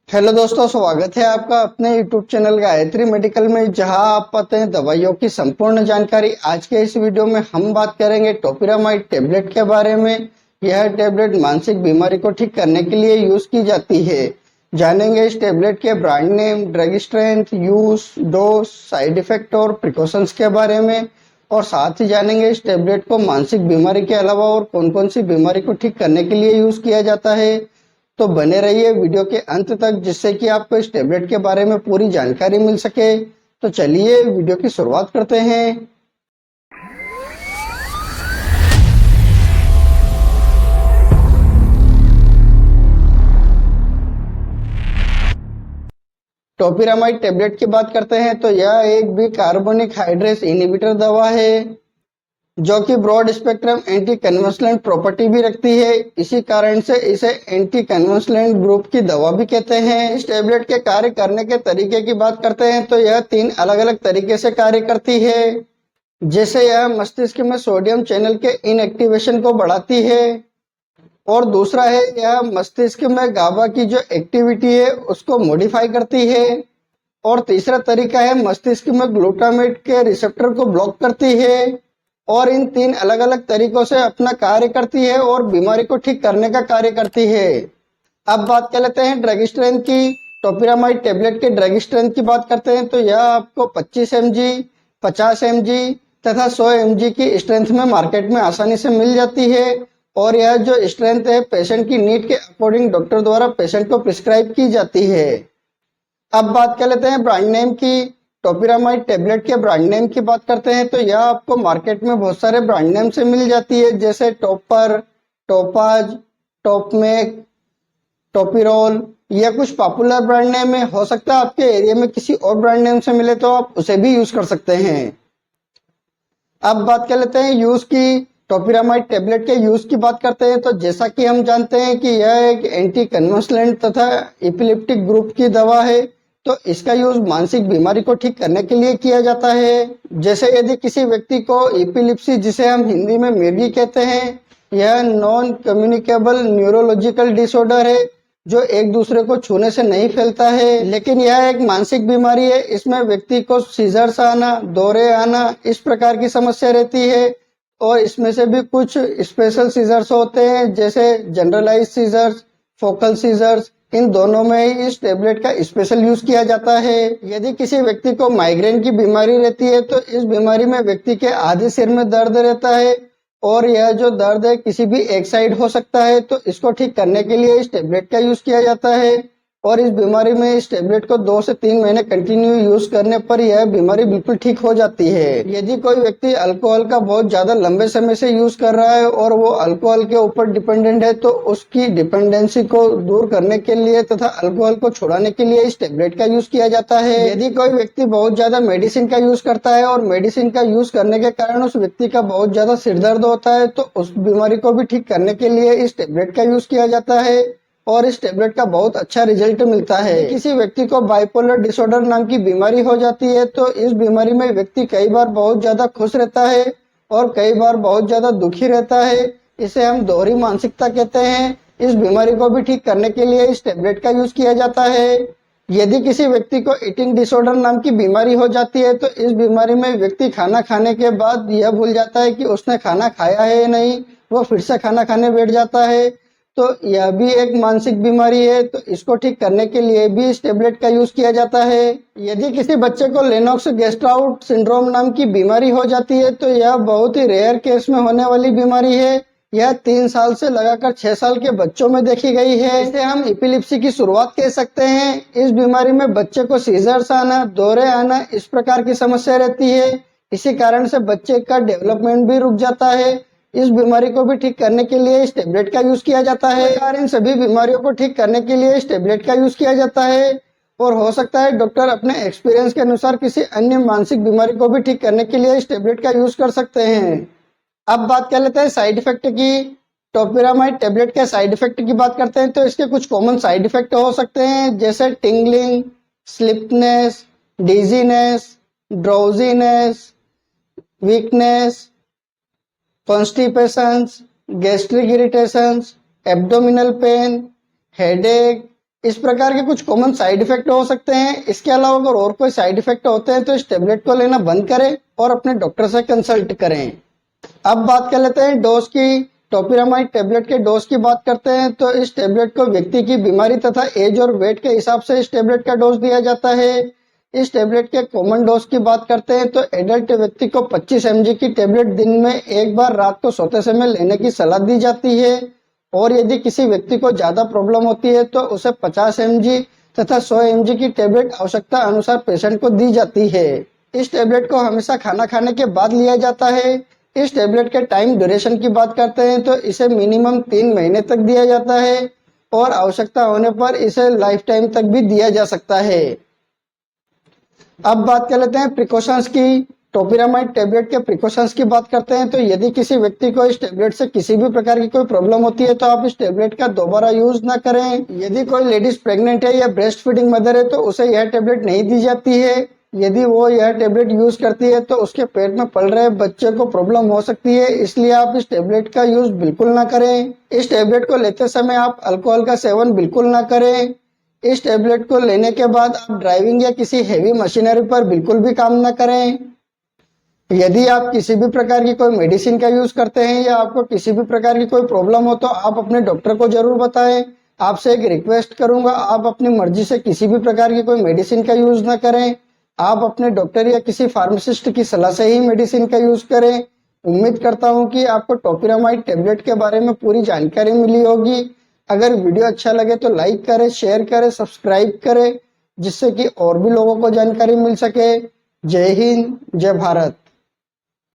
Hello दोस्तों, स्वागत है आपका अपने यूट्यूब चैनल गायत्री मेडिकल में, जहां आप पाते हैं दवाइयों की संपूर्ण जानकारी। आज के इस वीडियो में हम बात करेंगे टोपिरामाइड टेबलेट के बारे में। यह टेबलेट मानसिक बीमारी को ठीक करने के लिए यूज की जाती है। जानेंगे इस टेबलेट के brand name, drug strength, use, dose, side effect और प्रिकॉशंस के बारे में। और साथ ही जानेंगे इस टेबलेट को मानसिक बीमारी के अलावा और कौन कौन सी बीमारी को ठीक करने के लिए यूज किया जाता है। तो बने रहिए वीडियो के अंत तक, जिससे कि आपको इस टेबलेट के बारे में पूरी जानकारी मिल सके। तो चलिए वीडियो की शुरुआत करते हैं। टोपिरामाइड टेबलेट की बात करते हैं तो यह एक भी कार्बोनिक हाइड्रेस इनहिबिटर दवा है, जो कि broad spectrum anti conventional property भी रखती है। इसी कारण से इसे एंटी कन्वेंशनल ग्रुप की दवा भी कहते हैं। इस टेबलेट के कार्य करने के तरीके की बात करते हैं तो यह 3 अलग अलग तरीके से कार्य करती है। जैसे यह मस्तिष्क में सोडियम चैनल के इनएक्टिवेशन को बढ़ाती है, और दूसरा है यह मस्तिष्क में गाबा की जो एक्टिविटी है उसको मॉडिफाई करती है, और तीसरा तरीका है मस्तिष्क में ग्लूटामेट के रिसेप्टर को ब्लॉक करती है। और इन 3 अलग अलग तरीकों से अपना कार्य करती है और बीमारी को ठीक करने का कार्य करती है। अब बात कर लेते हैं ड्रग स्ट्रेंथ की। टोपिरामाइड टेबलेट के ड्रग स्ट्रेंथ की बात करते हैं तो यह आपको 25 mg, 50 mg तथा 100 mg की स्ट्रेंथ में मार्केट में आसानी से मिल जाती है। और यह जो स्ट्रेंथ है पेशेंट की नीड के अकॉर्डिंग डॉक्टर द्वारा पेशेंट को प्रिस्क्राइब की जाती है। अब बात कर लेते हैं ब्रांड नेम की। टोपिरामाइड टेबलेट के ब्रांड नेम की बात करते हैं तो यह आपको मार्केट में बहुत सारे ब्रांड नेम से मिल जाती है, जैसे टॉपर, टोपाज, टॉपमेक, टोपिरोल। यह कुछ पॉपुलर ब्रांड नेम है। हो सकता है आपके एरिया में किसी और ब्रांड नेम से मिले तो आप उसे भी यूज कर सकते हैं। अब बात कर लेते हैं यूज की। टोपिरामाइड टेबलेट के यूज की बात करते हैं तो जैसा कि हम जानते हैं कि यह एक एंटी कन्वल्सेंट तथा एपिलेप्टिक ग्रुप की दवा है, तो इसका यूज मानसिक बीमारी को ठीक करने के लिए किया जाता है। जैसे यदि किसी व्यक्ति को एपिलेप्सी, जिसे हम हिंदी में मिर्गी कहते हैं, यह नॉन कम्युनिकेबल न्यूरोलॉजिकल डिसऑर्डर है जो एक दूसरे को छूने से नहीं फैलता है, लेकिन यह एक मानसिक बीमारी है। इसमें व्यक्ति को सीजर्स आना, दौरे आना, इस प्रकार की समस्या रहती है। और इसमें से भी कुछ स्पेशल सीजर्स होते हैं, जैसे जनरलाइज सीजर्स, फोकल सीजर्स। इन दोनों में ही इस टेबलेट का स्पेशल यूज किया जाता है। यदि किसी व्यक्ति को माइग्रेन की बीमारी रहती है तो इस बीमारी में व्यक्ति के आधे सिर में दर्द रहता है, और यह जो दर्द है किसी भी एक साइड हो सकता है, तो इसको ठीक करने के लिए इस टेबलेट का यूज किया जाता है। और इस बीमारी में इस टेबलेट को 2 से 3 महीने कंटिन्यू यूज करने पर यह बीमारी बिल्कुल ठीक हो जाती है। यदि कोई व्यक्ति अल्कोहल का बहुत ज्यादा लंबे समय से यूज कर रहा है और वो अल्कोहल के ऊपर डिपेंडेंट है, तो उसकी डिपेंडेंसी को दूर करने के लिए तथा अल्कोहल को छुड़ाने के लिए इस टेबलेट का यूज किया जाता है। यदि कोई व्यक्ति बहुत ज्यादा मेडिसिन का यूज करता है और मेडिसिन का यूज करने के कारण उस व्यक्ति का बहुत ज्यादा सिर दर्द होता है, तो उस बीमारी को भी ठीक करने के लिए इस टेबलेट का यूज किया जाता है, और इस टेबलेट का बहुत अच्छा रिजल्ट मिलता है। किसी व्यक्ति को बाइपोलर डिसऑर्डर नाम की बीमारी हो जाती है तो इस बीमारी में व्यक्ति कई बार बहुत ज्यादा खुश रहता है और कई बार बहुत ज्यादा दुखी रहता है। इसे हम दोहरी मानसिकता कहते हैं। इस बीमारी को भी ठीक करने के लिए इस टेबलेट का यूज किया जाता है। यदि किसी व्यक्ति को ईटिंग डिसऑर्डर नाम की बीमारी हो जाती है तो इस बीमारी में व्यक्ति खाना खाने के बाद यह भूल जाता है कि उसने खाना खाया है या नहीं, वो फिर से खाना खाने बैठ जाता है। तो यह भी एक मानसिक बीमारी है, तो इसको ठीक करने के लिए भी इस टेबलेट का यूज किया जाता है। यदि किसी बच्चे को लेनॉक्स गैस्ट्राउट सिंड्रोम नाम की बीमारी हो जाती है तो यह बहुत ही रेयर केस में होने वाली बीमारी है। यह 3 साल से लगाकर 6 साल के बच्चों में देखी गई है। इसे हम एपिलेप्सी की शुरुआत कह सकते हैं। इस बीमारी में बच्चे को सीजर्स आना, दौरे आना, इस प्रकार की समस्या रहती है। इसी कारण से बच्चे का डेवलपमेंट भी रुक जाता है। इस बीमारी को भी ठीक करने के लिए इस टेबलेट का यूज किया जाता है। इन सभी बीमारियों को ठीक करने के लिए इस टेबलेट का यूज किया जाता है, और हो सकता है डॉक्टर अपने एक्सपीरियंस के अनुसार किसी अन्य मानसिक बीमारी को भी ठीक करने के लिए इस टेबलेट का यूज कर सकते हैं। अब बात कर लेते हैं साइड इफेक्ट की। टोपिरामाइड टेबलेट के साइड इफेक्ट की बात करते हैं तो इसके कुछ कॉमन साइड इफेक्ट हो सकते हैं, जैसे tingling, sleepiness, dizziness, drowsiness, weakness, constipations, gastric irritations, abdominal pain, headache, इस प्रकार के कुछ कॉमन साइड इफेक्ट हो सकते हैं। इसके अलावा अगर और कोई साइड इफेक्ट होते हैं तो इस टेबलेट को लेना बंद करें और अपने डॉक्टर से कंसल्ट करें। अब बात कर लेते हैं डोज की। टोपिरामाइड टेबलेट के डोज की बात करते हैं तो इस टेबलेट को व्यक्ति की बीमारी तथा एज और वेट के हिसाब से इस टेबलेट का डोज दिया जाता है। इस टेबलेट के कॉमन डोज की बात करते हैं तो एडल्ट व्यक्ति को 25 mg की टेबलेट दिन में एक बार रात को सोते समय लेने की सलाह दी जाती है, और यदि किसी व्यक्ति को ज्यादा प्रॉब्लम होती है तो उसे 50 mg तथा 100 mg की टेबलेट आवश्यकता अनुसार पेशेंट को दी जाती है। इस टेबलेट को हमेशा खाना खाने के बाद लिया जाता है। इस टेबलेट के टाइम ड्यूरेशन की बात करते हैं तो इसे मिनिमम 3 महीने तक दिया जाता है और आवश्यकता होने पर इसे लाइफ टाइम तक भी दिया जा सकता है। अब बात कर लेते हैं प्रिकॉशंस की। टोपिरामाइड टेबलेट के प्रिकॉशंस की बात करते हैं तो यदि किसी व्यक्ति को इस टेबलेट से किसी भी प्रकार की कोई प्रॉब्लम होती है तो आप इस टेबलेट का दोबारा यूज ना करें। यदि कोई लेडीज प्रेग्नेंट है या ब्रेस्ट फीडिंग मदर है तो उसे यह टेबलेट नहीं दी जाती है। यदि वो यह टेबलेट यूज करती है तो उसके पेट में पल रहे बच्चे को प्रॉब्लम हो सकती है, इसलिए आप इस टेबलेट का यूज बिल्कुल ना करें। इस टेबलेट को लेते समय आप अल्कोहल का सेवन बिल्कुल ना करें। इस टेबलेट को लेने के बाद आप ड्राइविंग या किसी हेवी मशीनरी पर बिल्कुल भी काम ना करें। यदि आप किसी भी प्रकार की कोई मेडिसिन का यूज करते हैं या आपको किसी भी प्रकार की कोई प्रॉब्लम हो तो आप अपने डॉक्टर को जरूर बताएं। आपसे एक रिक्वेस्ट करूंगा, आप अपनी मर्जी से किसी भी प्रकार की कोई मेडिसिन का यूज ना करें। आप अपने डॉक्टर या किसी फार्मासिस्ट की सलाह से ही मेडिसिन का यूज करें। उम्मीद करता हूं कि आपको टोपिरामाइड टेबलेट के बारे में पूरी जानकारी मिली होगी। अगर वीडियो अच्छा लगे तो लाइक करें, शेयर करें, सब्सक्राइब करें, जिससे कि और भी लोगों को जानकारी मिल सके। जय हिंद, जय भारत।